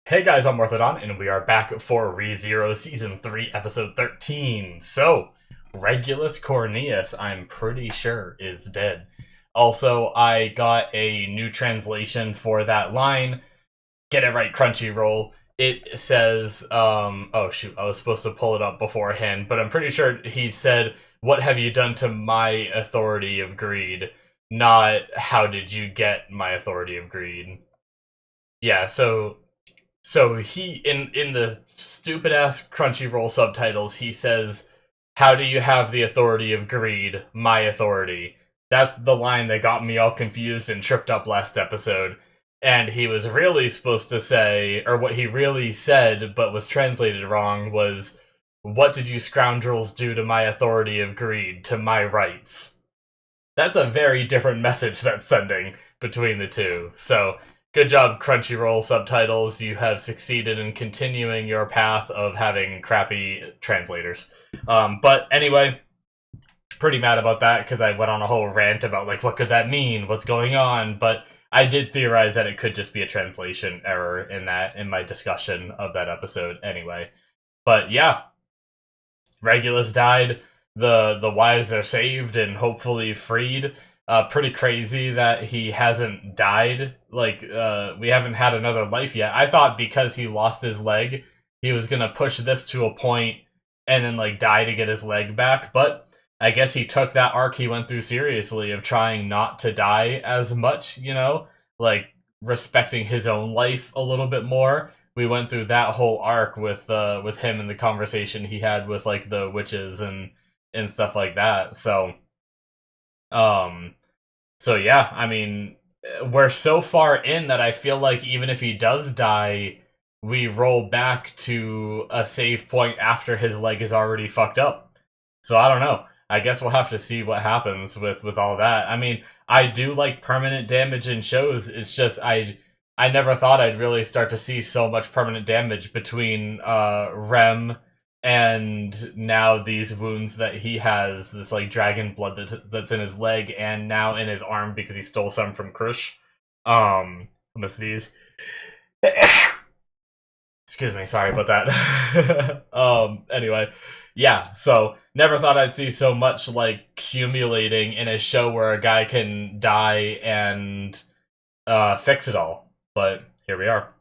Hey guys, I'm Morthadon, and we are back for ReZero Season 3, Episode 13. So, Regulus Corneus, I'm pretty sure, is dead. Also, I got a new translation for that line. Get it right, Crunchyroll. It says, oh shoot, I was supposed to pull it up beforehand, but I'm pretty sure he said, "What have you done to my authority of greed?" Not, "How did you get my authority of greed?" Yeah, so he in the stupid ass Crunchyroll subtitles, he says, "How do you have the authority of greed? My authority." That's the line that got me all confused and tripped up last episode. And he was really supposed to say, or what he really said, but was translated wrong, was, "What did you scoundrels do to my authority of greed, to my rights?" That's a very different message that's sending between the two. So, good job, Crunchyroll subtitles. You have succeeded in continuing your path of having crappy translators. But anyway, pretty mad about that because I went on a whole rant about, like, what could that mean? What's going on? But I did theorize that it could just be a translation error in my discussion of that episode anyway. But yeah, Regulus died. The wives are saved and hopefully freed. Pretty crazy that he hasn't died. Like, we haven't had another life yet. I thought because he lost his leg, he was gonna push this to a point and then, like, die to get his leg back. But I guess he took that arc he went through seriously of trying not to die as much, you know? Like, respecting his own life a little bit more. We went through that whole arc with him and the conversation he had with, like, the witches and stuff like that. Um so yeah, I mean, we're so far in that I feel like even if he does die, we roll back to a save point after his leg is already fucked up. So I don't know. I guess we'll have to see what happens with all that. I mean, I do like permanent damage in shows. It's just I never thought I'd really start to see so much permanent damage between Rem and now these wounds that he has, this, like, dragon blood that's in his leg and now in his arm because he stole some from Krush. I'm gonna sneeze. Excuse me, sorry about that. Anyway, yeah, so never thought I'd see so much, like, accumulating in a show where a guy can die and fix it all. But here we are.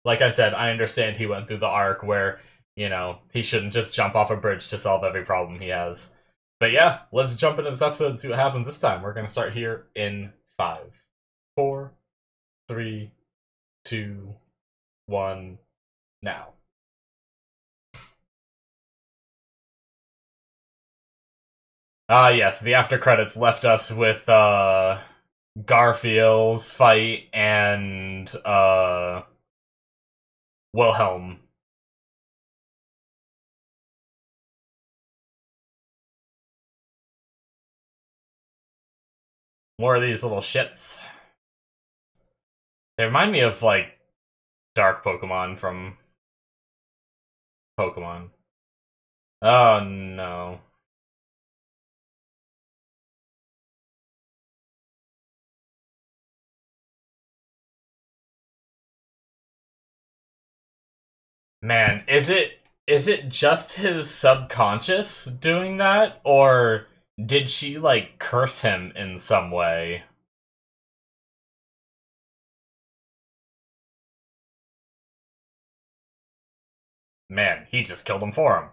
Like I said, I understand he went through the arc where, you know, he shouldn't just jump off a bridge to solve every problem he has. But yeah, let's jump into this episode and see what happens this time. We're gonna start here in 5, 4, 3, 2, 1, now. Yes, the after credits left us with Garfiel's fight and Wilhelm. More of these little shits. They remind me of, like, dark Pokemon from Pokemon. Oh no. Man, is it just his subconscious doing that, or did she, like, curse him in some way? Man, he just killed him for him.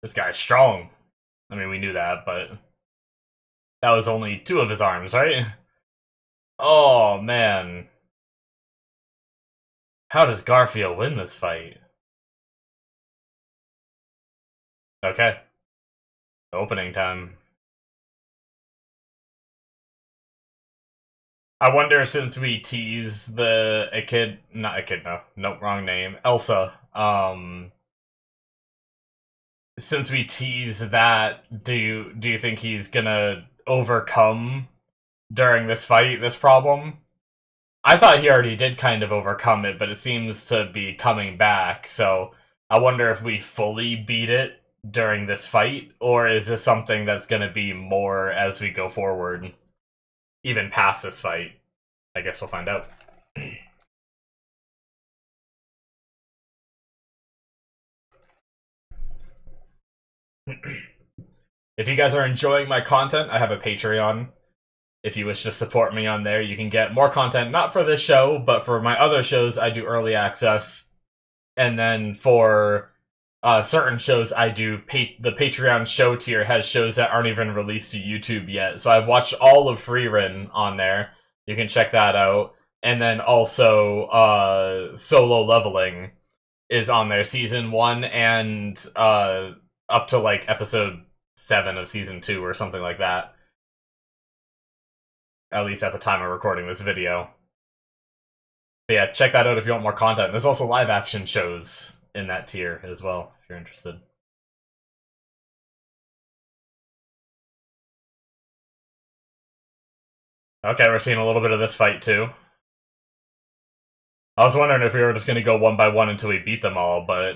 This guy's strong. I mean, we knew that, but that was only 2 of his arms, right? Oh, man. How does Garfield win this fight? Okay. Opening time. I wonder, since we tease the Echid, not Echidna, nope, wrong name, Elsa, since we tease that, do you think he's gonna overcome during this fight this problem? I thought he already did kind of overcome it, but it seems to be coming back, so I wonder if we fully beat it during this fight, or is this something that's going to be more as we go forward, even past this fight? I guess we'll find out. If you guys are enjoying my content, I have a Patreon. If you wish to support me on there, you can get more content, not for this show, but for my other shows, I do early access. And then for certain shows, I do the Patreon show tier has shows that aren't even released to YouTube yet. So I've watched all of Freerin on there. You can check that out. And then also Solo Leveling is on there, season 1 and up to like episode 7 of season 2 or something like that. At least at the time of recording this video. But yeah, check that out if you want more content. There's also live action shows in that tier as well, if you're interested. Okay, we're seeing a little bit of this fight too. I was wondering if we were just going to go one by one until we beat them all, but...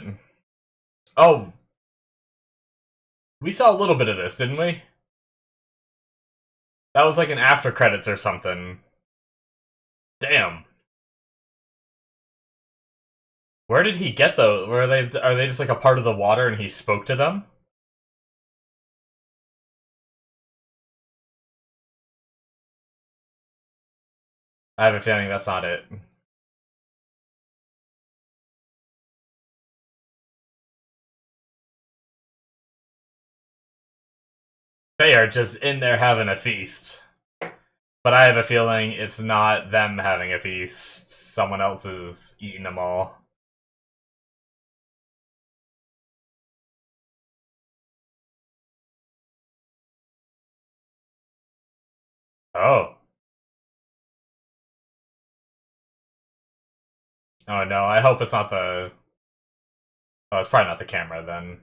Oh! We saw a little bit of this, didn't we? That was like an after credits or something. Damn. Where did he get those? Are they just like a part of the water and he spoke to them? I have a feeling that's not it. They are just in there having a feast. But I have a feeling it's not them having a feast. Someone else is eating them all. Oh. Oh no, I hope it's not the... Oh, it's probably not the camera then.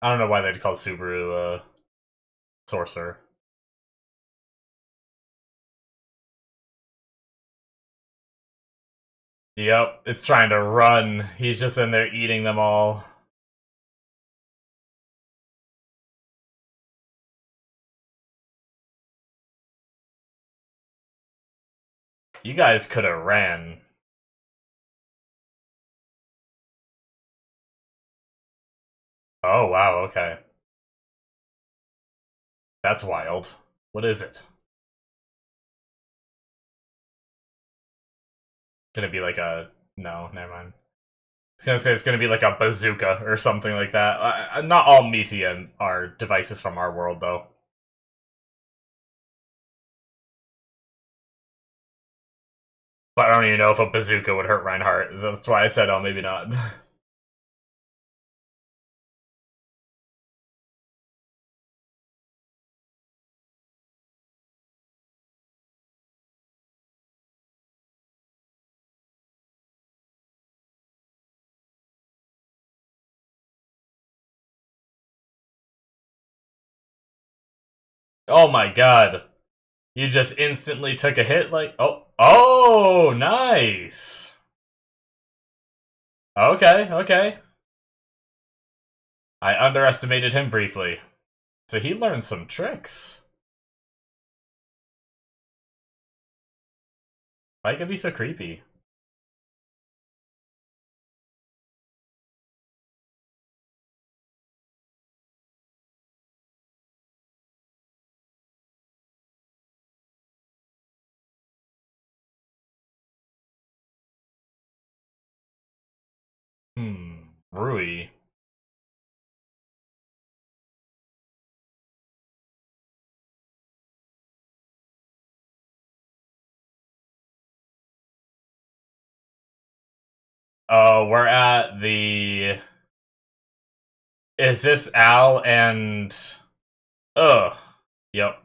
I don't know why they'd call Subaru a sorcerer. Yep, it's trying to run. He's just in there eating them all. You guys could have ran. Oh, wow, okay. That's wild. What is it? Gonna be like a... No, never mind. I was gonna say it's gonna be like a bazooka or something like that. Not all meaty are devices from our world, though. But I don't even know if a bazooka would hurt Reinhardt. That's why I said, oh, maybe not. Oh my god. You just instantly took a hit like... Oh, oh, nice! Okay, okay. I underestimated him briefly. So he learned some tricks. Why could be so creepy? Rui. Oh, we're at the... Is this Al and... Ugh. Yep.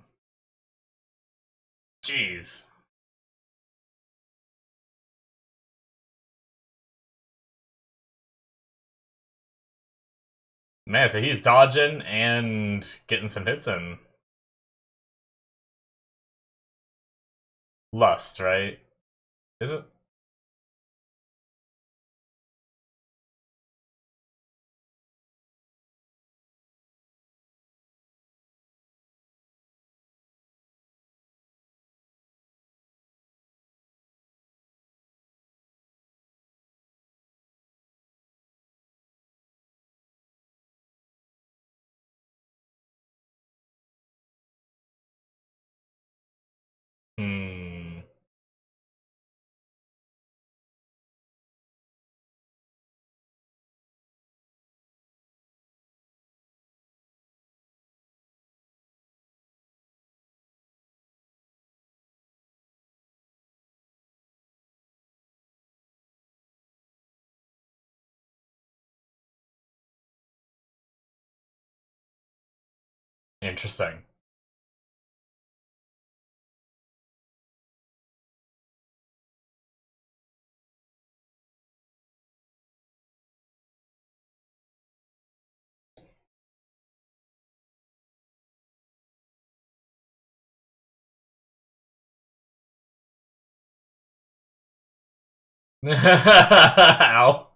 Jeez. Man, so he's dodging and getting some hits in. Lust, right? Is it? Hmm. Interesting. Ow.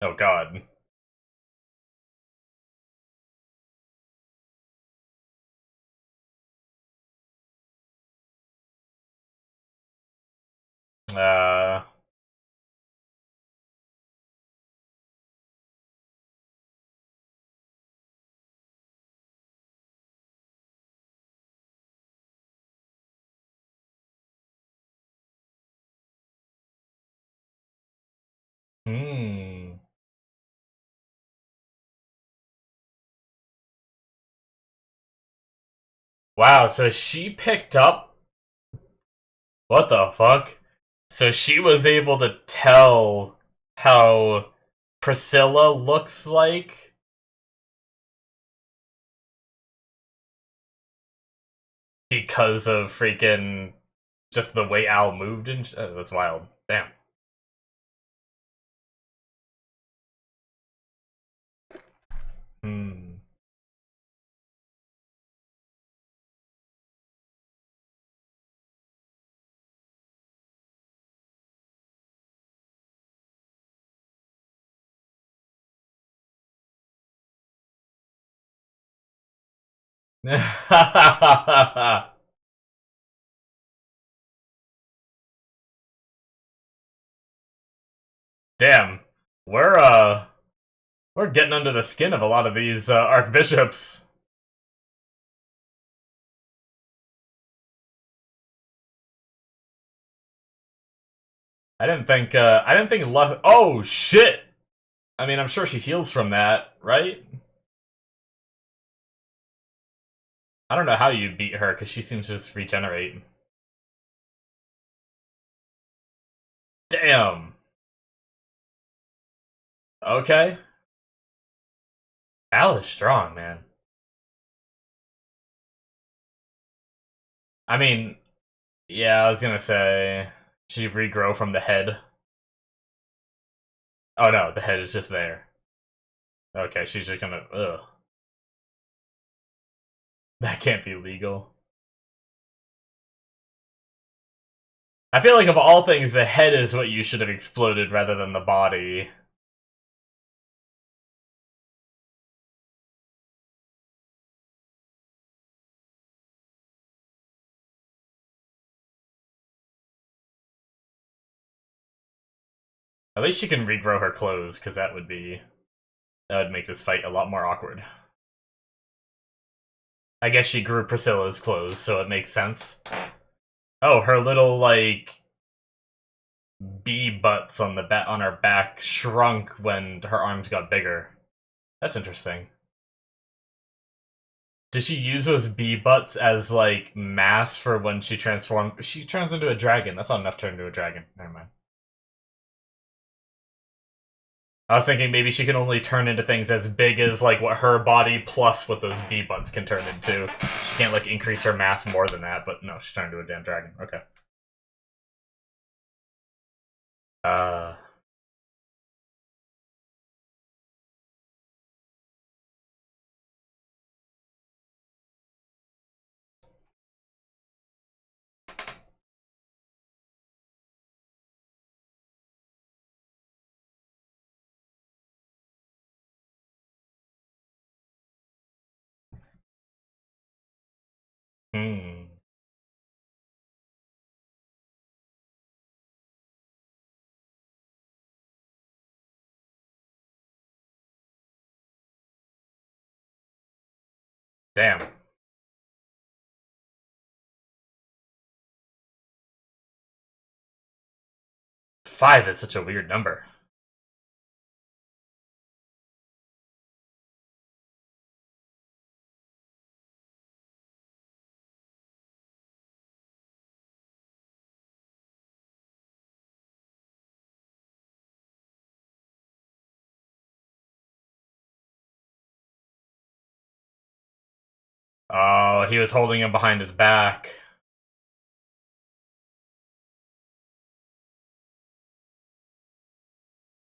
Oh god. Uh. Hmm. Wow, so she picked up. What the fuck? So she was able to tell how Priscilla looks like because of freaking just the way Al moved and that's wild. Damn. Hmm. Damn. We're getting under the skin of a lot of these archbishops. I didn't think less. Oh shit! I mean, I'm sure she heals from that, right? I don't know how you beat her because she seems to just regenerate. Damn. Okay. Al is strong, man. I mean, yeah, I was gonna say she regrow from the head. Oh no, the head is just there. Okay, she's just gonna. Ugh. That can't be legal. I feel like of all things, the head is what you should have exploded rather than the body. At least she can regrow her clothes, because that would make this fight a lot more awkward. I guess she grew Priscilla's clothes, so it makes sense. Oh, her little, like, bee butts on on her back shrunk when her arms got bigger. That's interesting. Does she use those bee butts as, like, mass for when she transforms? She turns into a dragon. That's not enough to turn into a dragon. Never mind. I was thinking maybe she can only turn into things as big as, like, what her body plus what those bee butts can turn into. She can't, like, increase her mass more than that, but no, she's turned into a damn dragon. Okay. Uh... Hmm. Damn. 5 is such a weird number. Oh, he was holding him behind his back.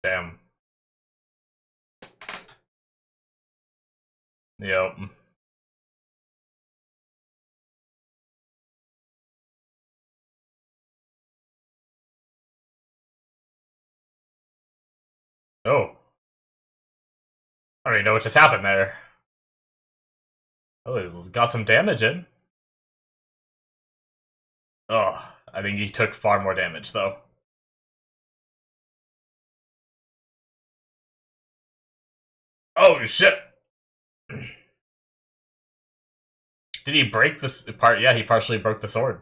Damn. Yep. Oh. I don't even know what just happened there. Oh, he's got some damage in. Oh, I think he took far more damage, though. Oh, shit! Did he break this part? Yeah, he partially broke the sword.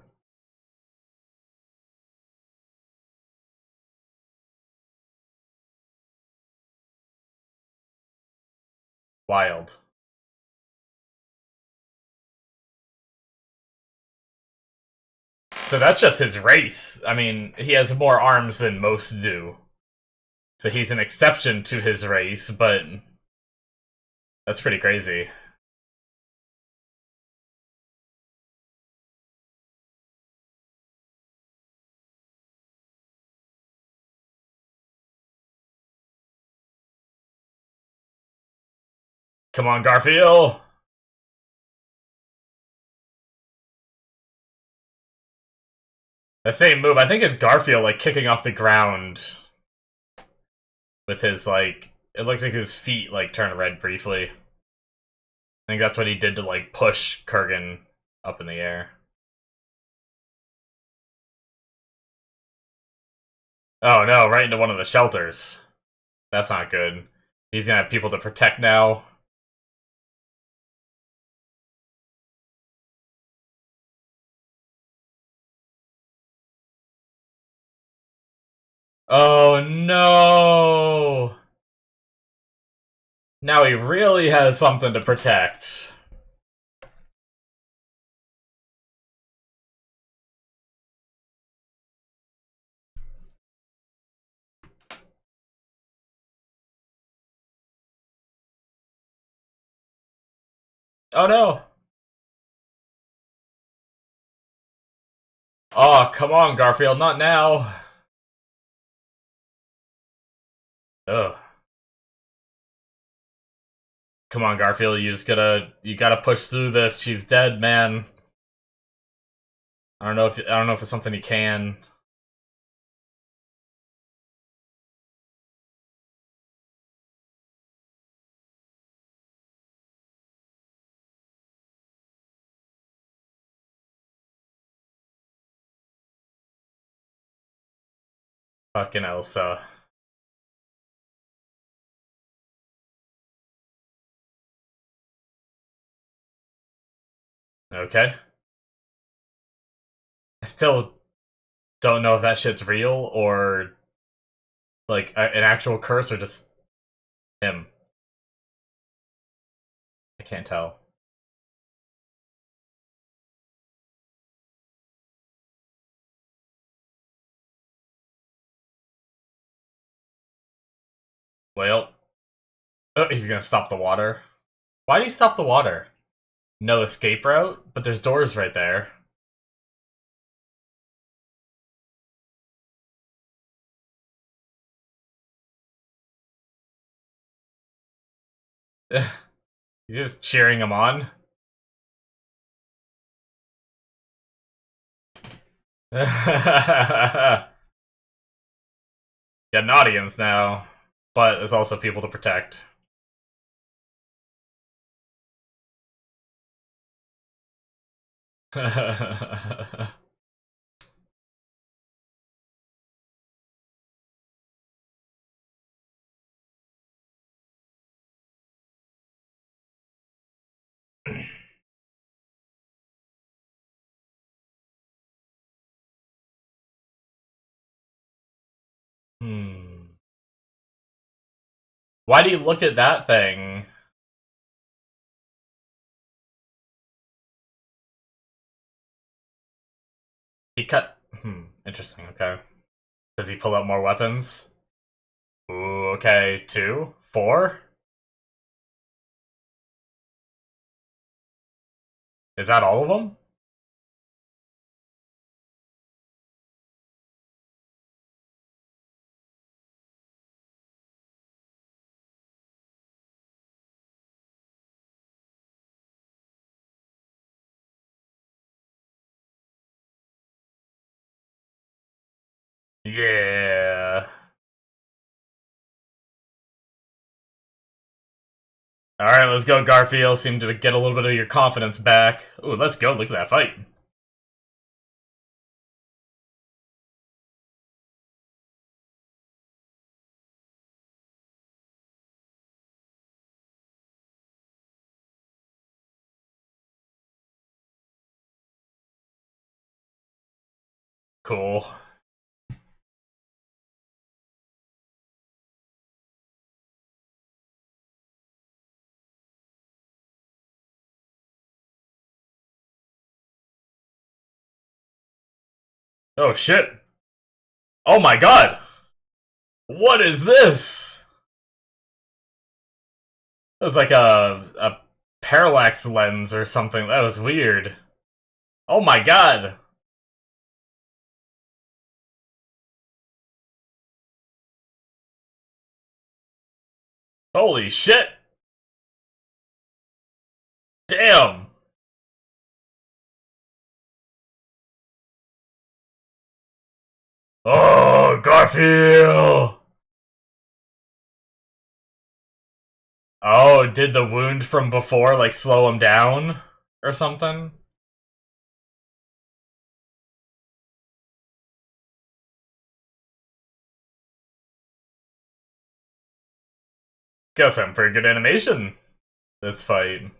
Wild. So that's just his race. I mean, he has more arms than most do. So he's an exception to his race, but that's pretty crazy. Come on, Garfiel! The same move. I think it's Garfiel, like, kicking off the ground with his, like... It looks like his feet, like, turn red briefly. I think that's what he did to, like, push Kurgan up in the air. Oh no, right into one of the shelters. That's not good. He's gonna have people to protect now. Oh no! Now he really has something to protect. Oh no! Oh, come on, Garfield, not now! Ugh. Come on, Garfield, you gotta push through this. She's dead, man. I don't know if it's something he can. Fucking Elsa. Okay. I still don't know if that shit's real or like an actual curse or just him. I can't tell. Well, oh, he's gonna stop the water. Why do you stop the water? No escape route? But there's doors right there. You're just cheering him on? Got an audience now, but there's also people to protect. Why do you look at that thing? He cut... interesting, okay. Does he pull out more weapons? Ooh, okay. 2? 4? Is that all of them? Yeah. Alright, let's go, Garfiel. Seem to get a little bit of your confidence back. Ooh, let's go. Look at that fight. Cool. Oh, shit. Oh my god! What is this? It was like a parallax lens or something. That was weird. Oh my god! Holy shit! Damn! Oh, Garfiel! Oh, did the wound from before, like, slow him down? Or something? Got some pretty good animation, this fight.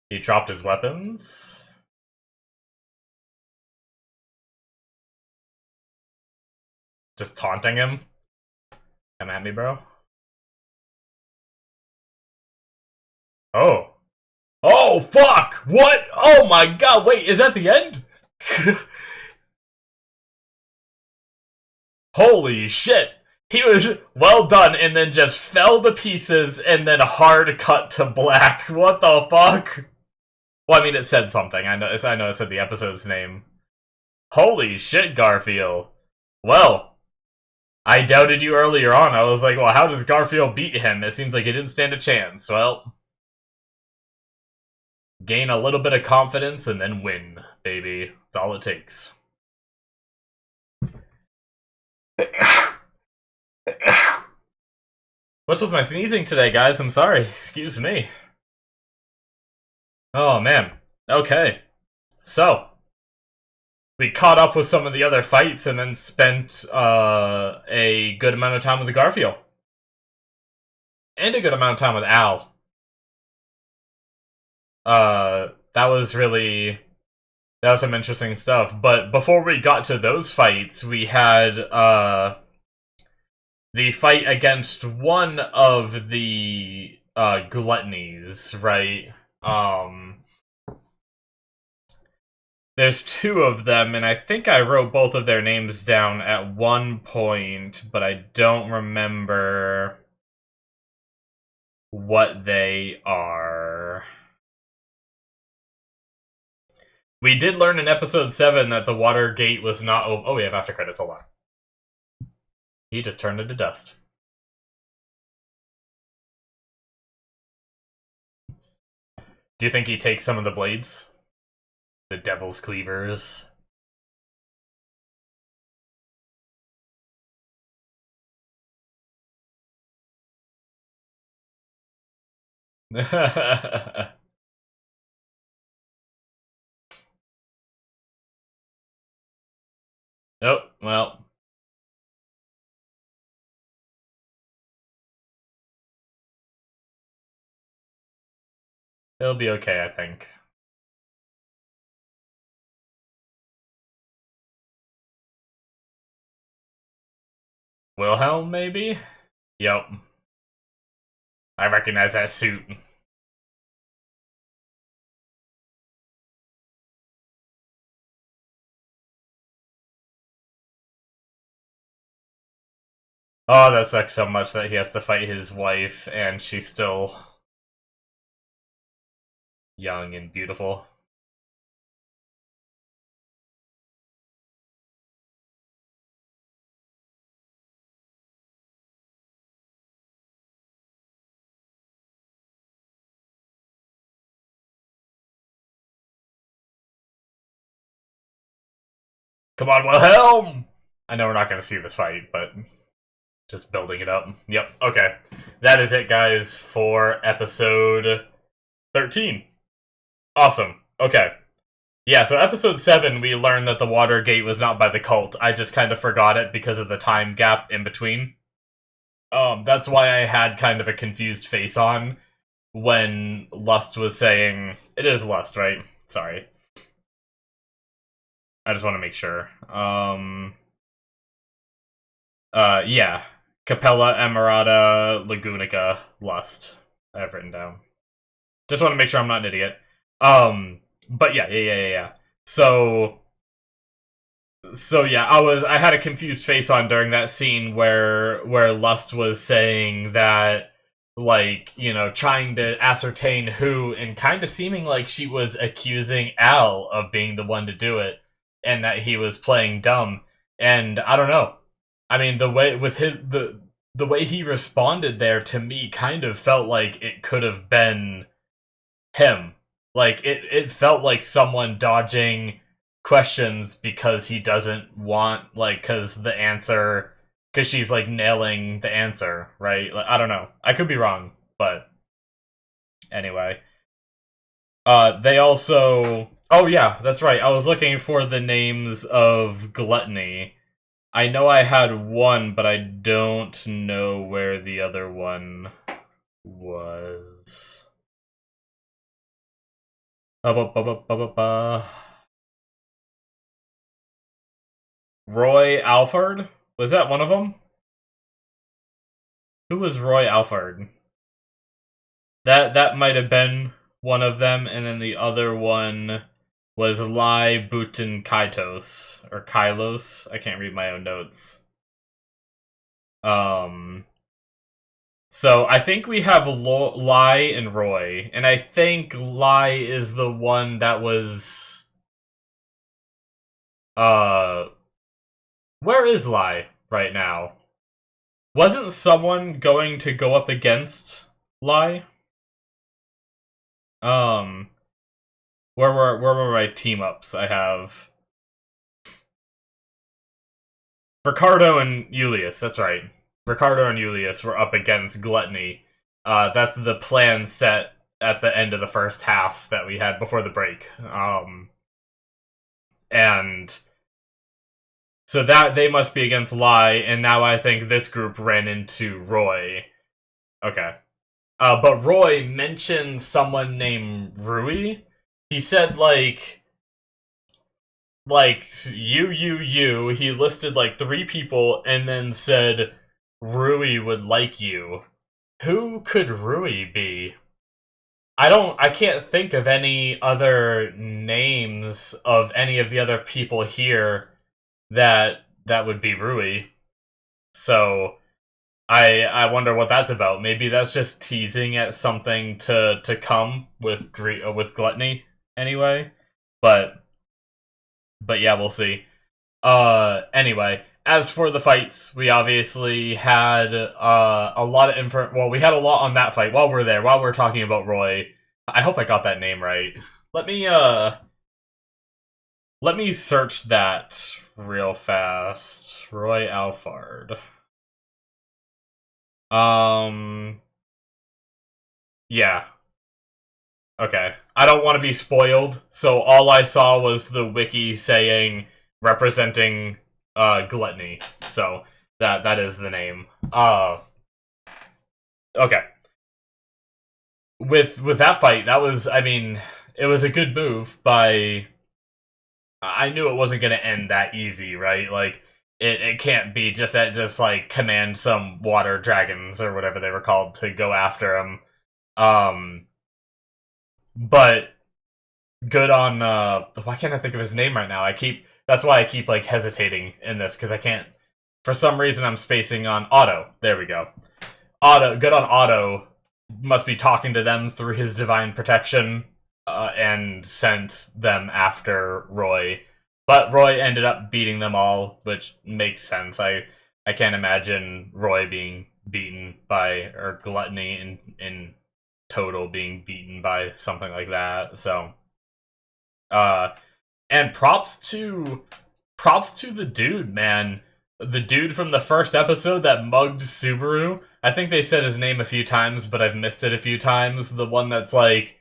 He dropped his weapons. Just taunting him. Come at me, bro. Oh. Oh, fuck! What? Oh my god, wait, is that the end? Holy shit! He was well done and then just fell to pieces and then hard cut to black. What the fuck? Well, I mean, it said something. I know it said the episode's name. Holy shit, Garfiel. Well, I doubted you earlier on. I was like, well, how does Garfiel beat him? It seems like he didn't stand a chance. Well, gain a little bit of confidence and then win, baby. That's all it takes. What's with my sneezing today, guys? I'm sorry. Excuse me. Oh, man. Okay. So, we caught up with some of the other fights and then spent a good amount of time with the Garfiel. And a good amount of time with Al. That was some interesting stuff. But before we got to those fights, we had the fight against one of the gluttonies, right? There's two of them, and I think I wrote both of their names down at one point, but I don't remember what they are. We did learn in episode 7 that the water gate was not... Oh, we have after credits, hold on. He just turned into dust. Do you think he takes some of the blades? The devil's cleavers? Oh, well. It'll be okay, I think. Wilhelm, maybe? Yep. I recognize that suit. Oh, that sucks so much that he has to fight his wife, and she's still young and beautiful. Come on, Wilhelm! I know we're not going to see this fight, but just building it up. Yep, okay. That is it, guys, for episode 13. Awesome. Okay. Yeah, so episode 7, we learned that the water gate was not by the cult. I just kind of forgot it because of the time gap in between. That's why I had kind of a confused face on when Lust was saying... It is Lust, right? Sorry. I just want to make sure. Yeah. Capella, Emerata, Lagunica, Lust. I have written down. Just want to make sure I'm not an idiot. But yeah. So yeah, I had a confused face on during that scene where Lust was saying that, like, you know, trying to ascertain who, and kind of seeming like she was accusing Al of being the one to do it, and that he was playing dumb. And I don't know. I mean, the way with the way he responded there to me kind of felt like it could have been him. Like, it felt like someone dodging questions because he doesn't want, like, because she's, like, nailing the answer, right? Like, I don't know. I could be wrong, but anyway. They also... Oh, yeah, that's right. I was looking for the names of Gluttony. I know I had one, but I don't know where the other one was. Roy Alford? Was that one of them? Who was Roy Alford? That might have been one of them, and then the other one was Lai Butin Kaitos, or Kylos. I can't read my own notes. So I think we have Lai and Roy, and I think Lai is the one that was... Where is Lai right now? Wasn't someone going to go up against Lai? Where were my team-ups? I have... Ricardo and Julius, that's right. Ricardo and Julius were up against Gluttony. That's the plan set at the end of the first half that we had before the break. And so that they must be against Lai, and now I think this group ran into Roy. Okay. But Roy mentioned someone named Rui. He said, like, you. He listed, like, 3 people, and then said, Rui would like you. Who could Rui be? I can't think of any other names of any of the other people here that would be Rui. So I wonder what that's about. Maybe that's just teasing at something to come with Gluttony anyway. But yeah, we'll see. Anyway, as for the fights, we obviously had a lot of info. Well, we had a lot on that fight while we're there. While we're talking about Roy, I hope I got that name right. Let me search that real fast. Roy Alphard. Yeah. Okay. I don't want to be spoiled, so all I saw was the wiki saying representing Gluttony. So that is the name. Okay. With that fight, that was, I mean, it was a good move by, I knew it wasn't going to end that easy, right? Like it can't be just like command some water dragons or whatever they were called to go after him. But good on why can't I think of his name right now? That's why I keep like hesitating in this, because I can't, for some reason I'm spacing on Otto. There we go. Otto, good on Otto, must be talking to them through his divine protection, and sent them after Roy. But Roy ended up beating them all, which makes sense. I can't imagine Roy being beaten by, or Gluttony in total being beaten by something like that. So and props to the dude, man. The dude from the first episode that mugged Subaru. I think they said his name a few times, but I've missed it a few times. The one that's like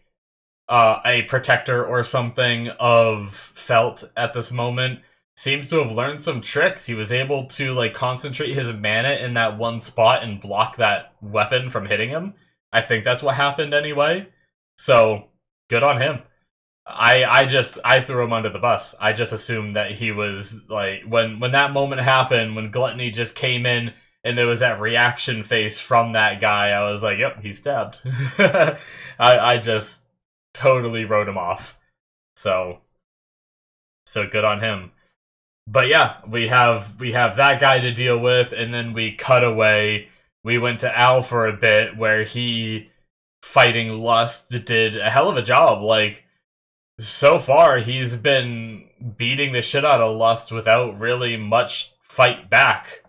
a protector or something of Felt at this moment seems to have learned some tricks. He was able to like concentrate his mana in that one spot and block that weapon from hitting him. I think that's what happened anyway. So good on him. I threw him under the bus. I just assumed that he was like, when that moment happened, when Gluttony just came in and there was that reaction face from that guy, I was like, yep, he's stabbed. I just totally wrote him off. So good on him. But yeah, we have that guy to deal with, and then we cut away. We went to Al for a bit, where he, fighting Lust, did a hell of a job. Like, so far, he's been beating the shit out of Lust without really much fight back.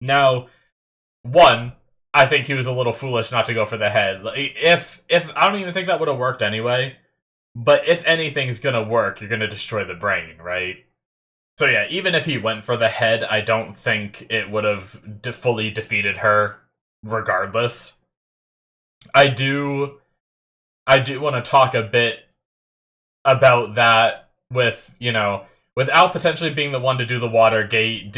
Now, one, I think he was a little foolish not to go for the head. If I don't even think that would have worked anyway. But if anything's gonna work, you're gonna destroy the brain, right? So yeah, even if he went for the head, I don't think it would have fully defeated her, regardless. I do want to talk a bit about that with, with Al potentially being the one to do the Watergate.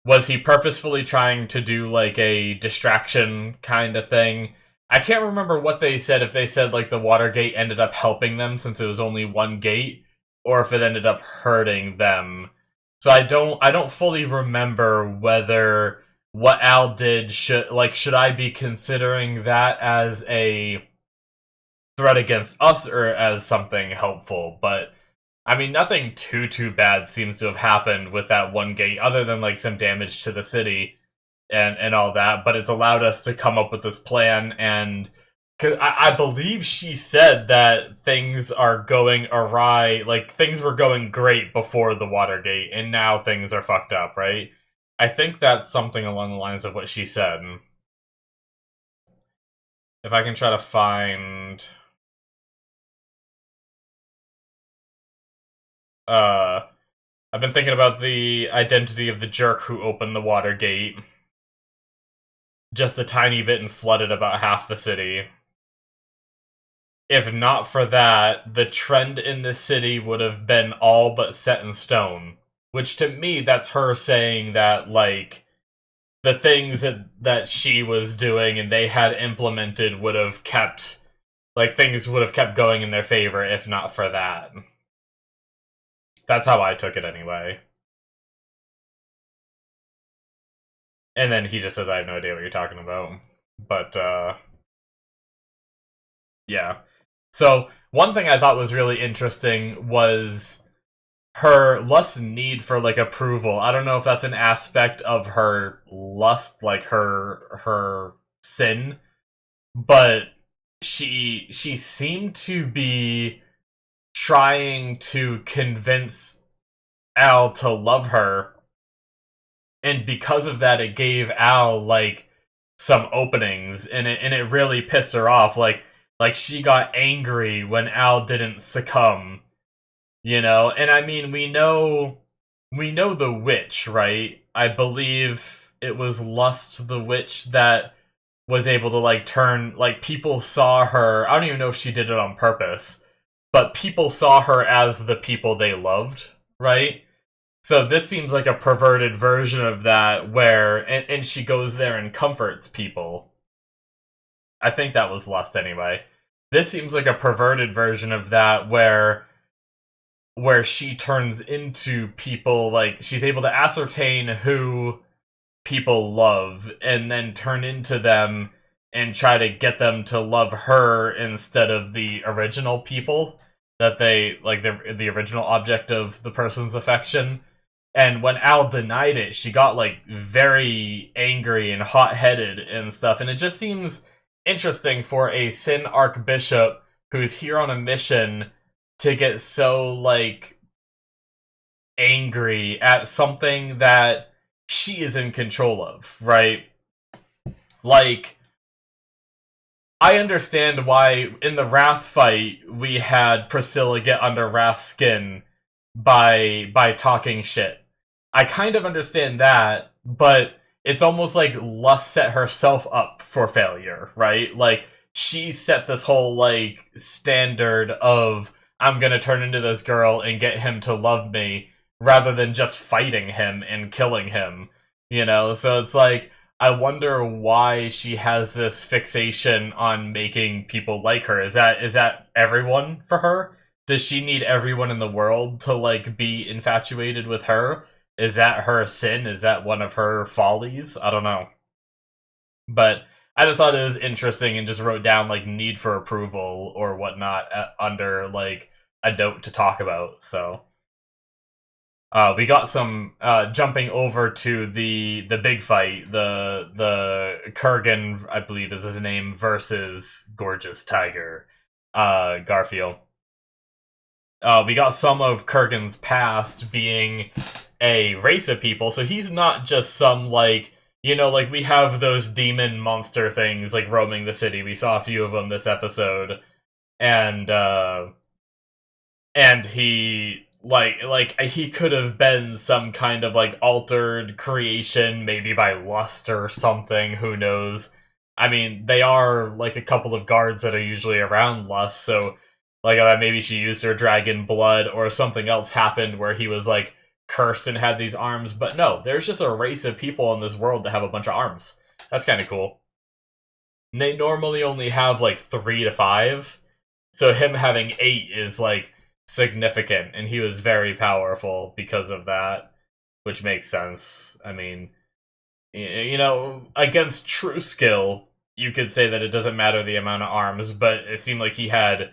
Was he purposefully trying to do like a distraction kind of thing? I can't remember what they said, if they said like the Watergate ended up helping them since it was only one gate, or if it ended up hurting them. So I don't fully remember whether what Al did should I be considering that as a threat against us or as something helpful. But I mean, nothing too bad seems to have happened with that one gate, other than like some damage to the city and all that. But it's allowed us to come up with this plan, and cause I believe she said that things are going awry, like things were going great before the Watergate, and now things are fucked up, right? I think that's something along the lines of what she said. If I can try to find I've been thinking about the identity of the jerk who opened the Watergate. Just a tiny bit and flooded about half the city. If not for that, the trend in the city would have been all but set in stone. Which to me, that's her saying that, like, the things that she was doing and they had implemented would have kept, like, things would have kept going in their favor if not for that. That's how I took it anyway. And then he just says, I have no idea what you're talking about. But, Yeah. So, one thing I thought was really interesting was her lust need for, like, approval. I don't know if that's an aspect of her lust, like her sin, but she seemed to be trying to convince Al to love her, and because of that, it gave Al, like, some openings, and it really pissed her off. Like she got angry when Al didn't succumb, you know. And I mean, we know the witch, right? I believe it was Lust the witch that was able to, like, turn, like, people saw her. I don't even know if she did it on purpose, but people saw her as the people they loved, right? So this seems like a perverted version of that, where and she goes there and comforts people. I think that was Lust anyway. This seems like a perverted version of that, where she turns into people, like, she's able to ascertain who people love and then turn into them and try to get them to love her instead of the original people that they, like, the original object of the person's affection. And when Al denied it, she got, like, very angry and hot-headed and stuff. And it just seems interesting for a Sin Archbishop who's here on a mission to get so, like, angry at something that she is in control of, right? Like, I understand why in the Wrath fight we had Priscilla get under Wrath's skin by talking shit. I kind of understand that, but it's almost like Lust set herself up for failure, right? Like, she set this whole, like, standard of, I'm gonna turn into this girl and get him to love me, rather than just fighting him and killing him, you know? So it's like, I wonder why she has this fixation on making people like her. Is that everyone for her? Does she need everyone in the world to, like, be infatuated with her? Is that her sin? Is that one of her follies? I don't know. But I just thought it was interesting and just wrote down, like, need for approval or whatnot under, like, a note to talk about. So we got some jumping over to the big fight, the Kurgan, I believe is his name, versus Gorgeous Tiger, Garfiel. We got some of Kurgan's past being a race of people, so he's not just some, like, you know, like, we have those demon monster things, like, roaming the city. We saw a few of them this episode, and he, like he could have been some kind of, like, altered creation, maybe by Lust or something, who knows. I mean, they are, like, a couple of guards that are usually around Lust, so, like, maybe she used her dragon blood, or something else happened where he was, like, cursed and had these arms. But no, there's just a race of people in this world that have a bunch of arms. That's kind of cool. And they normally only have, like, 3 to 5, so him having 8 is, like, significant, and he was very powerful because of that, which makes sense. I mean, you know, against true skill, you could say that it doesn't matter the amount of arms, but it seemed like he had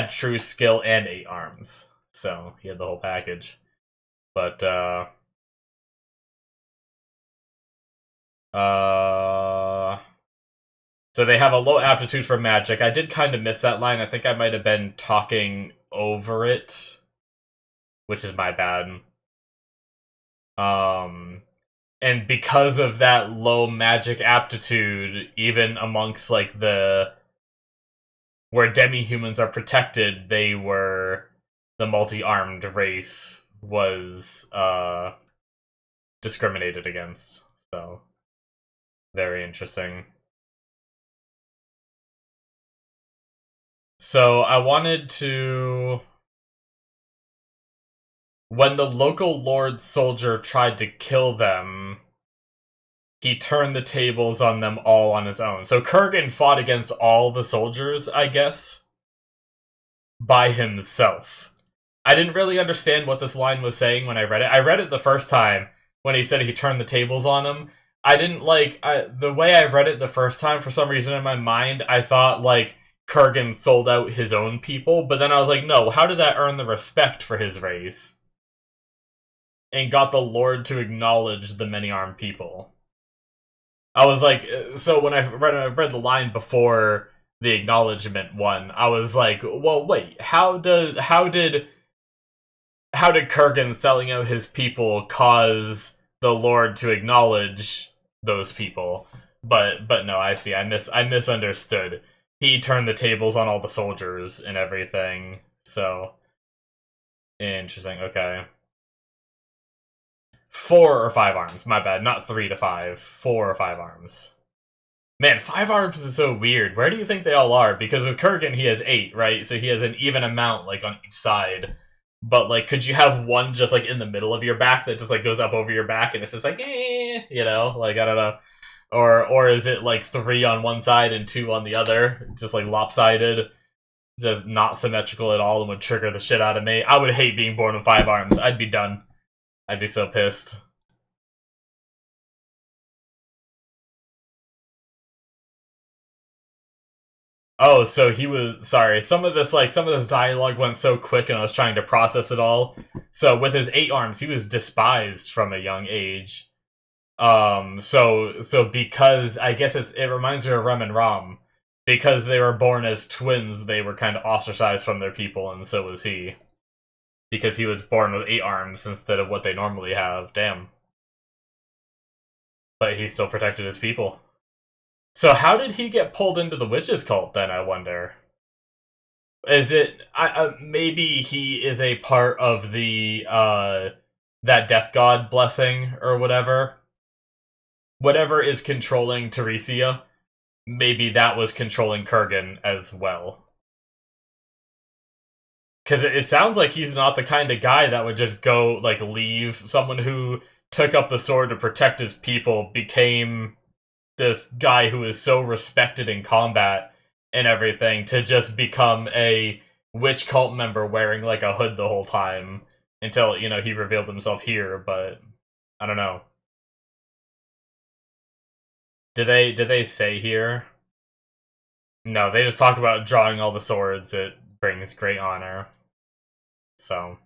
true skill and 8 arms, so he had the whole package. But so they have a low aptitude for magic. I did kind of miss that line. I think I might have been talking over it, which is my bad. And because of that low magic aptitude, even amongst, like, where demi-humans are protected, the multi-armed race was discriminated against. So, very interesting. So, I wanted to... When the local Lord Soldier tried to kill them, he turned the tables on them all on his own. So Kurgan fought against all the soldiers, I guess, by himself. I didn't really understand what this line was saying when I read it. I read it the first time when he said he turned the tables on them. I didn't, like, the way I read it the first time, for some reason in my mind, I thought, like, Kurgan sold out his own people, but then I was like, no, how did that earn the respect for his race? And got the Lord to acknowledge the many-armed people. I was like, so when I read the line before the acknowledgement one, I was like, well, wait, how did Kurgan selling out his people cause the Lord to acknowledge those people? But no, I see. I misunderstood. He turned the tables on all the soldiers and everything. So interesting. Okay. 4 or 5 arms. My bad. Not 3 to 5. 4 or 5 arms. Man, 5 arms is so weird. Where do you think they all are? Because with Kurgan, he has 8, right? So he has an even amount, like, on each side. But, like, could you have one just, like, in the middle of your back that just, like, goes up over your back and it's just like, you know? Like, I don't know. Or is it, like, 3 on one side and 2 on the other? Just, like, lopsided? Just not symmetrical at all and would trigger the shit out of me. I would hate being born with 5 arms. I'd be done. I'd be so pissed. Oh, so he was sorry. Some of this dialogue went so quick, and I was trying to process it all. So with his 8 arms, he was despised from a young age. So because I guess it reminds me of Rem and Ram, because they were born as twins, they were kind of ostracized from their people, and so was he, because he was born with 8 arms instead of what they normally have. Damn. But he still protected his people. So how did he get pulled into the witches cult then, I wonder? Is it maybe he is a part of the that death god blessing or whatever? Whatever is controlling Teresia, maybe that was controlling Kurgan as well. Because it sounds like he's not the kind of guy that would just go, like, leave. Someone who took up the sword to protect his people became this guy who is so respected in combat and everything to just become a witch cult member wearing, like, a hood the whole time until, you know, he revealed himself here, but I don't know. Did they say here? No, they just talk about drawing all the swords. It brings great honor. So,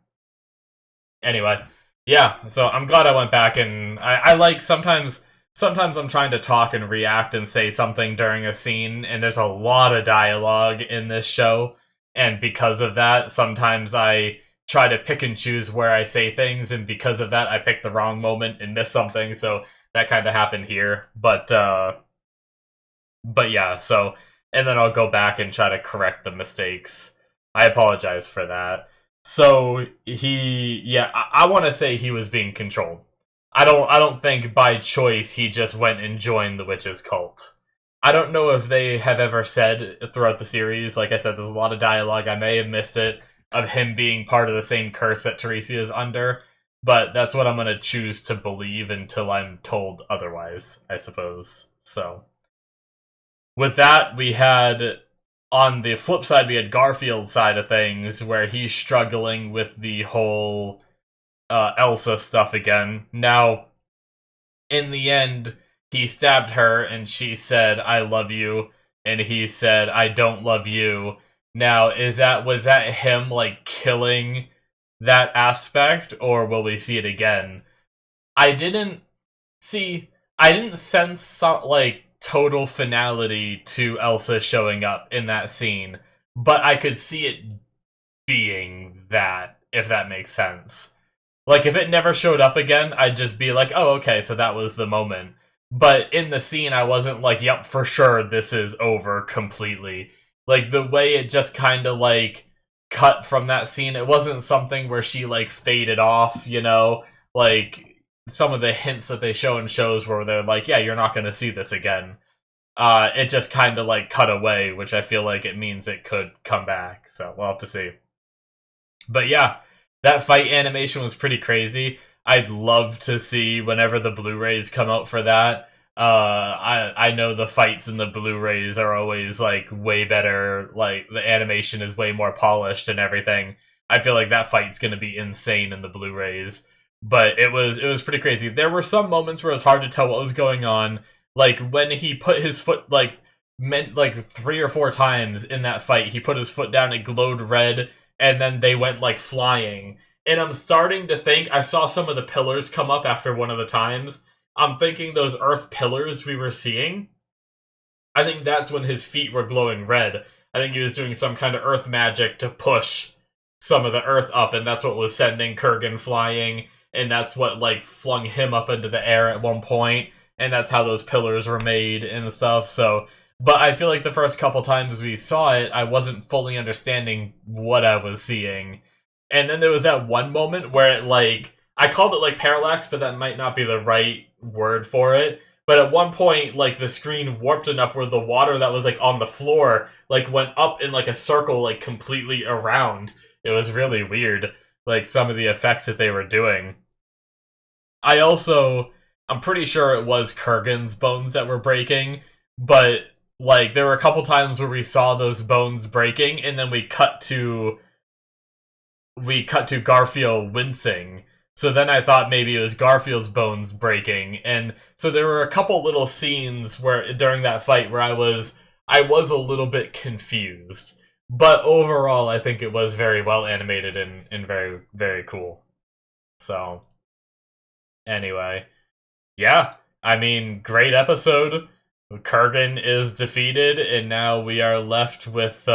anyway, yeah. So I'm glad I went back, and I like sometimes I'm trying to talk and react and say something during a scene, and there's a lot of dialogue in this show, and because of that, sometimes I try to pick and choose where I say things, and because of that, I pick the wrong moment and miss something. So that kind of happened here, but yeah. So, and then I'll go back and try to correct the mistakes. I apologize for that. So I want to say he was being controlled. I don't think by choice he just went and joined the witches cult. I don't know if they have ever said throughout the series, like I said, there's a lot of dialogue, I may have missed it, of him being part of the same curse that Teresia is under, but that's what I'm going to choose to believe until I'm told otherwise, I suppose. So, with that, we had, on the flip side, we had Garfield's side of things, where he's struggling with the whole Elsa stuff again. Now, in the end, he stabbed her, and she said, "I love you," and he said, "I don't love you." Now, was that him, like, killing that aspect, or will we see it again? I didn't sense, like, total finality to Elsa showing up in that scene, but I could see it being that, if that makes sense. Like, if it never showed up again, I'd just be like, oh, okay, so that was the moment. But in the scene, I wasn't like, yep, for sure, this is over completely. Like, the way it just kind of, like, cut from that scene, it wasn't something where she, like, faded off, you know? Like, some of the hints that they show in shows where they're like, yeah, you're not going to see this again. It just kind of, like, cut away, which I feel like it means it could come back. So, we'll have to see. But yeah, that fight animation was pretty crazy. I'd love to see whenever the Blu-rays come out for that. I know the fights in the Blu-rays are always, like, way better. Like, the animation is way more polished and everything. I feel like that fight's gonna be insane in the Blu-rays. But it was pretty crazy. There were some moments where it was hard to tell what was going on. Like, when he put his foot, like, meant like 3 or 4 times in that fight. He put his foot down, it glowed red, and then they went like flying. And I'm starting to think, I saw some of the pillars come up after one of the times. I'm thinking those earth pillars we were seeing, I think that's when his feet were glowing red. I think he was doing some kind of earth magic to push some of the earth up, and that's what was sending Kurgan flying, and that's what, like, flung him up into the air at one point, and that's how those pillars were made and stuff, so... But I feel like the first couple times we saw it, I wasn't fully understanding what I was seeing. And then there was that one moment where it, like... I called it, like, parallax, but that might not be the right word for it. But at one point, like, the screen warped enough where the water that was, like, on the floor, like, went up in, like, a circle, like, completely around. It was really weird, like, some of the effects that they were doing. I'm pretty sure it was Kurgan's bones that were breaking, but, like, there were a couple times where we saw those bones breaking, and then we cut to Garfiel wincing. So then I thought maybe it was Garfield's bones breaking, and so there were a couple little scenes where during that fight where I was a little bit confused. But overall, I think it was very well animated and very, very cool. So, anyway. Yeah, I mean, great episode. Kurgan is defeated, and now we are left with,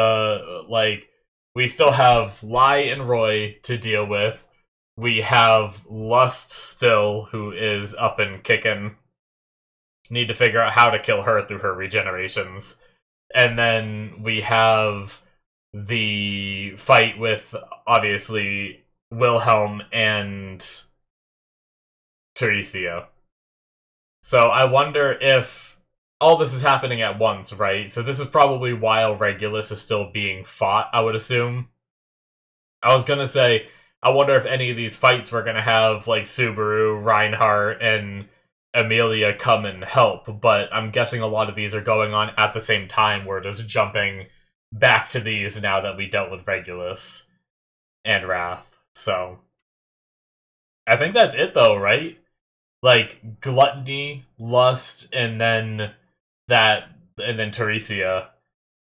we still have Lai and Roy to deal with. We have Lust still, who is up and kicking. Need to figure out how to kill her through her regenerations. And then we have the fight with, obviously, Wilhelm and Teresia. So I wonder if all this is happening at once, right? So this is probably while Regulus is still being fought, I would assume. I was gonna say, I wonder if any of these fights we're gonna have, like, Subaru, Reinhardt, and Amelia come and help, but I'm guessing a lot of these are going on at the same time. We're just jumping back to these now that we dealt with Regulus and Wrath. So, I think that's it though, right? Like, Gluttony, Lust, and then Teresia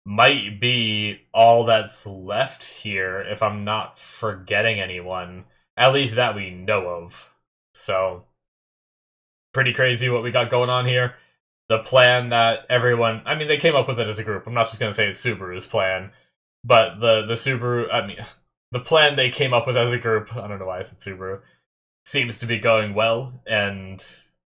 might be all that's left here, if I'm not forgetting anyone. At least that we know of. So, pretty crazy what we got going on here. The plan that everyone... I mean, they came up with it as a group. I'm not just going to say it's Subaru's plan. But the Subaru... I mean, the plan they came up with as a group... I don't know why I said Subaru. Seems to be going well. And,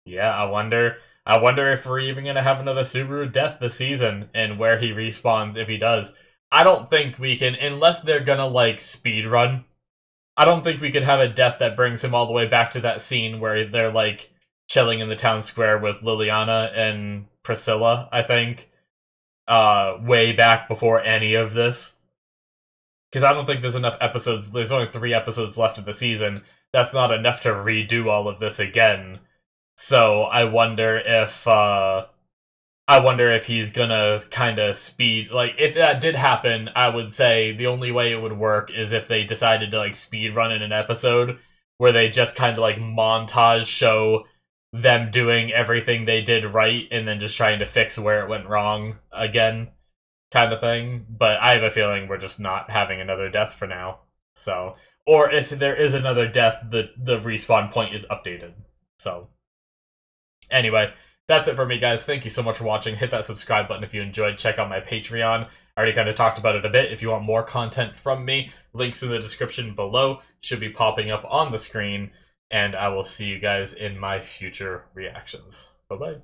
yeah, I wonder if we're even going to have another Subaru death this season, and where he respawns if he does. I don't think we can, unless they're going to, like, speedrun. I don't think we could have a death that brings him all the way back to that scene where they're, like, chilling in the town square with Liliana and Priscilla, I think. Way back before any of this. Because I don't think there's enough episodes. There's only 3 episodes left of the season. That's not enough to redo all of this again. So I wonder if he's gonna kind of speed... Like, if that did happen, I would say the only way it would work is if they decided to, like, speed run in an episode where they just kind of, like, montage show them doing everything they did right and then just trying to fix where it went wrong again, kind of thing. But I have a feeling we're just not having another death for now. So, or if there is another death, the respawn point is updated. So, anyway, that's it for me, guys. Thank you so much for watching. Hit that subscribe button if you enjoyed. Check out my Patreon. I already kind of talked about it a bit. If you want more content from me, links in the description below should be popping up on the screen. And I will see you guys in my future reactions. Bye-bye.